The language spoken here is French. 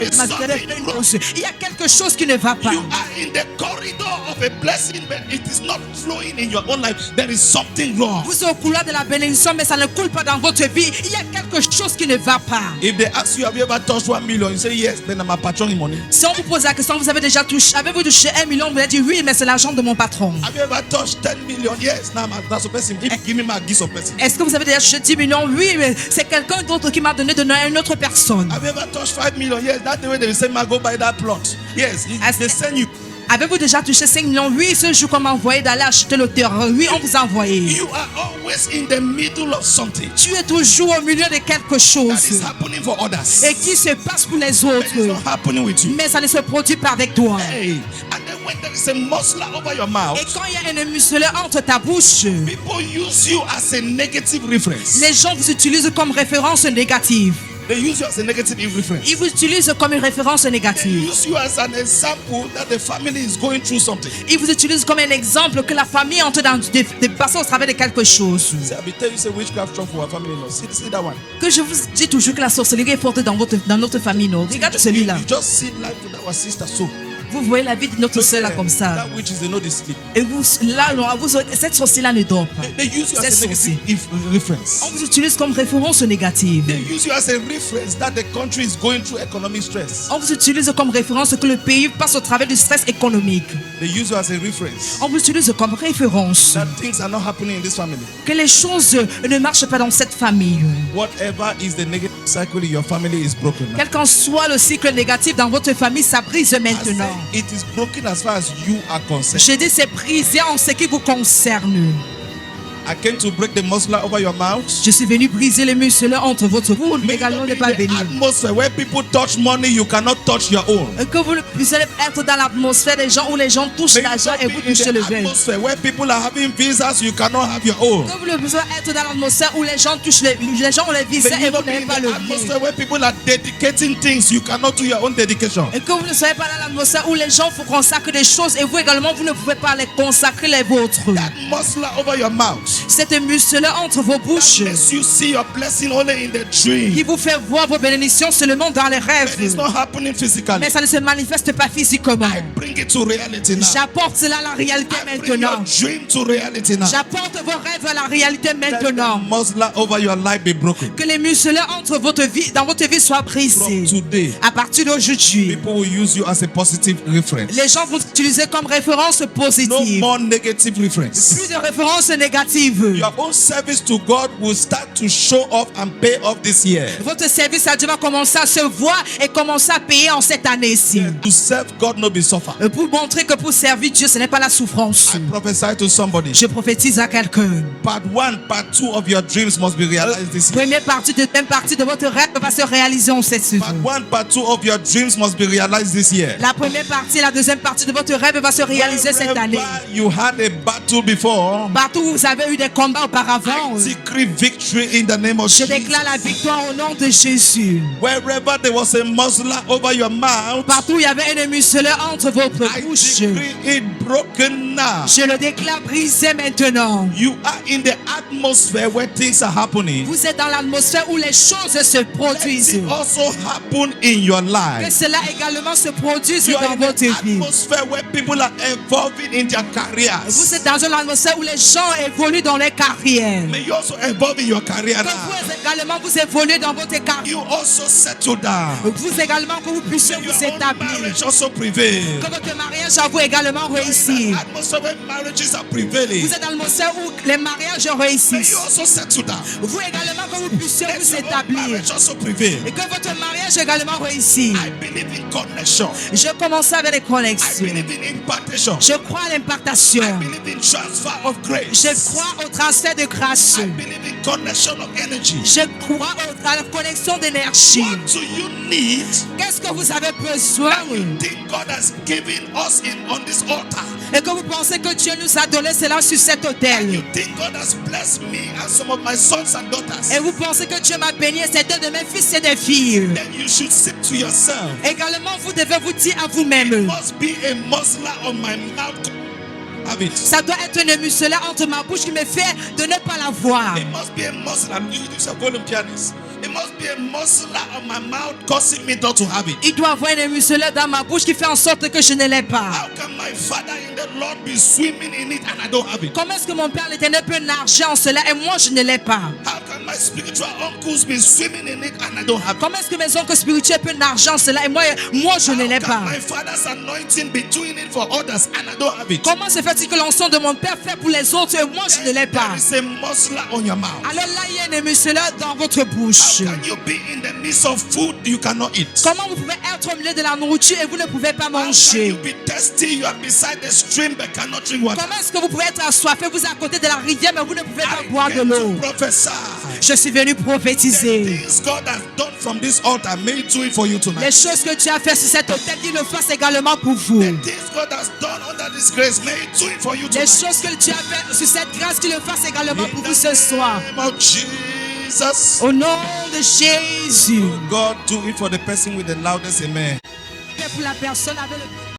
It's Ma sœur, something wrong. il y a quelque chose qui ne va pas. You are in the corridor of a blessing, but it is not flowing in your own life. There is something wrong. Vous êtes au couloir de la bénédiction, mais ça ne coule pas dans votre vie. Il y a quelque chose qui ne va pas. If they ask you, have you ever touched 1 million? You say yes, then I'm a patron in money. Si on vous pose la question, vous avez déjà touché, avez-vous touché 1 million? Vous allez dire oui, mais c'est l'argent de mon patron. Have you ever touched 10 million? Yes, now that's a person. If give me my gift of person. Est-ce que vous avez déjà touché 10 millions? Oui, mais c'est quelqu'un d'autre qui m'a donné de donner à une autre personne. Have you ever touched 5 million? Yes, that's the way they will say, "Ma, go buy that plot." Yes, they send you. Avez-vous déjà touché 5 millions? Oui, ce jour qu'on m'a envoyé d'aller acheter le terrain. Oui, on vous a envoyé. You are always in the middle of something Tu es toujours au milieu de quelque that chose is happening for others. et qui se passe pour les But it's autres. not happening with you. Mais ça ne se produit pas avec toi. Hey, and then when there is a muscle over your mouth, Et quand il y a une muscle entre ta bouche, people use you as a negative reference. les gens vous utilisent comme référence négative. They use you as a negative reference. Ils vous utilisent comme une référence They négative. use you as an example that the family is going through something. Ils vous utilisent comme un exemple que la famille est en train de passer au travers de quelque chose. See, I be tell you say witchcraft strong for our family. No, see that one. Que je vous dis toujours que la sorcellerie est forte dans notre famille. Non? Regarde celui-là. You just see life with our sister so. Vous voyez la vie de notre sœur là comme ça. That witch is they know they sleep. Et vous, là, cette sorcière-là ne dort pas. They use you as a C'est negative reference. On vous utilise comme référence négative. They use you as a reference that the country is going through economic stress. On vous utilise comme référence que le pays passe au travers du stress économique. They use you as a reference On vous utilise comme référence that things are not happening in this family. que les choses ne marchent pas dans cette famille. Whatever is the negative cycle in your family is broken now. Quel qu'en soit le cycle négatif dans votre famille, ça brise I maintenant. say it is broken as far as you are concerned. Je dis c'est brisé en ce qui vous concerne. I came to break the muscle over your mouth. Je suis venu briser les muscles entre votre vous May également not ne be pas in the venir. atmosphere where people touch money, you cannot touch your own. Que vous puissiez être dans l'atmosphère des gens où les gens touchent May you l'argent not et be vous in touchez the le verre. atmosphere where people are having visas, you cannot have your own. Que vous puissiez être dans l'atmosphère où les gens touchent les gens ont les visas May et you vous not be n'avez in pas the le atmosphere bien. where people are dedicating things, you cannot do your own dedication. Et que vous ne soyez pas dans l'atmosphère où les gens vous consacrent des choses et vous également vous ne pouvez pas les consacrer les vôtres. That muscle over your mouth Cette muscle entre vos bouches makes you see your blessing only in the dream. qui vous fait voir vos bénédictions seulement dans les But rêves. it's not happening physically. Mais ça ne se manifeste pas physiquement. I bring it to reality now. J'apporte cela à la réalité I bring your maintenant. dream to reality now. J'apporte vos rêves à la réalité Let the maintenant. muscle over your life be broken. Que les muscles entre votre vie, dans votre vie soient From brisés. today, À partir d'aujourd'hui, people will use you as a positive reference. les gens vont utiliser comme référence No positive. more negative Plus reference. de références négatives. Your own service to God will start to show off and pay off this year. Votre service à Dieu va commencer à se voir et commencer à payer en cette année-ci. To serve God, no be suffer. Pour montrer que pour servir Dieu, ce n'est pas la souffrance. I prophesy to somebody. Je prophétise à quelqu'un. Part 1, part 2 of your dreams must be realized this year. Première partie, deuxième partie de votre rêve va se réaliser en cette saison. Part 1, part 2 of your dreams must be realized this year. La première partie et la deuxième partie de votre rêve va se réaliser cette année. Wherever you had a battle before, Partout où vous avez eu des combats auparavant, I decree victory in the name of je Jesus. déclare la victoire au nom de Jésus. Wherever there was a muscle over your mouth, Partout où il y avait un muscle entre votre I bouche, decree it broken now. je le déclare brisé maintenant. You are in the atmosphere where things are happening. Vous êtes dans l'atmosphère où les choses se Let produisent. it also happen in your Que life. cela également se produise You are dans in votre the vie. atmosphere where people are evolving in their Vous careers. êtes dans une atmosphère où les gens évoluent dans les carrières. May you also evolve in your career Que now. vous également vous évoluez dans votre carrière. You also settle down. Vous également que vous puissiez May your vous own établir. marriage also prevail. Que votre mariage à vous également réussisse. Atmosphere where marriages are prevailing. Vous êtes dans l'atmosphère où les mariages May réussissent. you also settle down. Vous également que vous puissiez Let vous your own établir. marriage also prevail. Et que votre mariage également réussisse. I believe in connection. Je commence avec les I connexions. believe in impartation. Je crois à l'impartation. I believe in transfer of grace. Je crois au transfert de grâce. I believe in connection of energy. Je crois à la connexion d'énergie. What do you need Qu'est-ce que vous avez besoin? that you think God has given us on this altar? Et que vous pensez que Dieu nous a donné cela sur cet You autel. think God has blessed me and some of my sons and daughters? Et vous pensez que Dieu m'a béni, c'était de mes fils et des filles. Then you should sit to yourself. Également, vous devez vous dire à vous-même. Must be a muscle on my mouth. Have it. Ça doit être une muscle entre ma bouche qui me fait de ne pas la voir. It must be a muscle. I'm using this a volume pianist. It must be a muscle on my mouth causing me not to have it. Il doit avoir une musculaire dans ma bouche qui fait en sorte que je ne l'ai pas. How can my father in the Lord be swimming in it and I don't have it? Comment est-ce que mon Père l'Éternel peut nager en cela et moi je ne l'ai pas? How can my spiritual uncles be swimming in it and I don't have it? Comment est-ce que mes oncles spirituels peuvent nager en cela et moi je ne l'ai How can pas? my father's anointing be doing it for others and I don't have it? Comment se fait-il que l'onction de mon Père fait pour les autres et moi je ne l'ai pas? There is a muscle on your mouth. Alors là, il y a une musculaire dans votre bouche. How can you be in the midst of food you cannot eat? Comment vous pouvez être au milieu de la nourriture et vous ne pouvez pas How can manger? you be thirsty? You are beside the stream but cannot drink water. Comment est-ce que vous pouvez être assoiffé, vous êtes à côté de la rivière mais vous ne pouvez pas I boire de came l'eau? to prophesy. Je suis venu The prophétiser. things God has done from this altar, may He do it for you Les tonight. choses que tu as fait sur cet hôtel, il le fasse également pour vous. The things God has done under this grace, may He do it for you Les tonight. choses que tu as fait sur cette grâce, qu'il le fasse également pour In vous the ce soir. name of Jesus. Au nom de Jésus. God, do it for the person with the loudest amen. Fais pour la personne avec le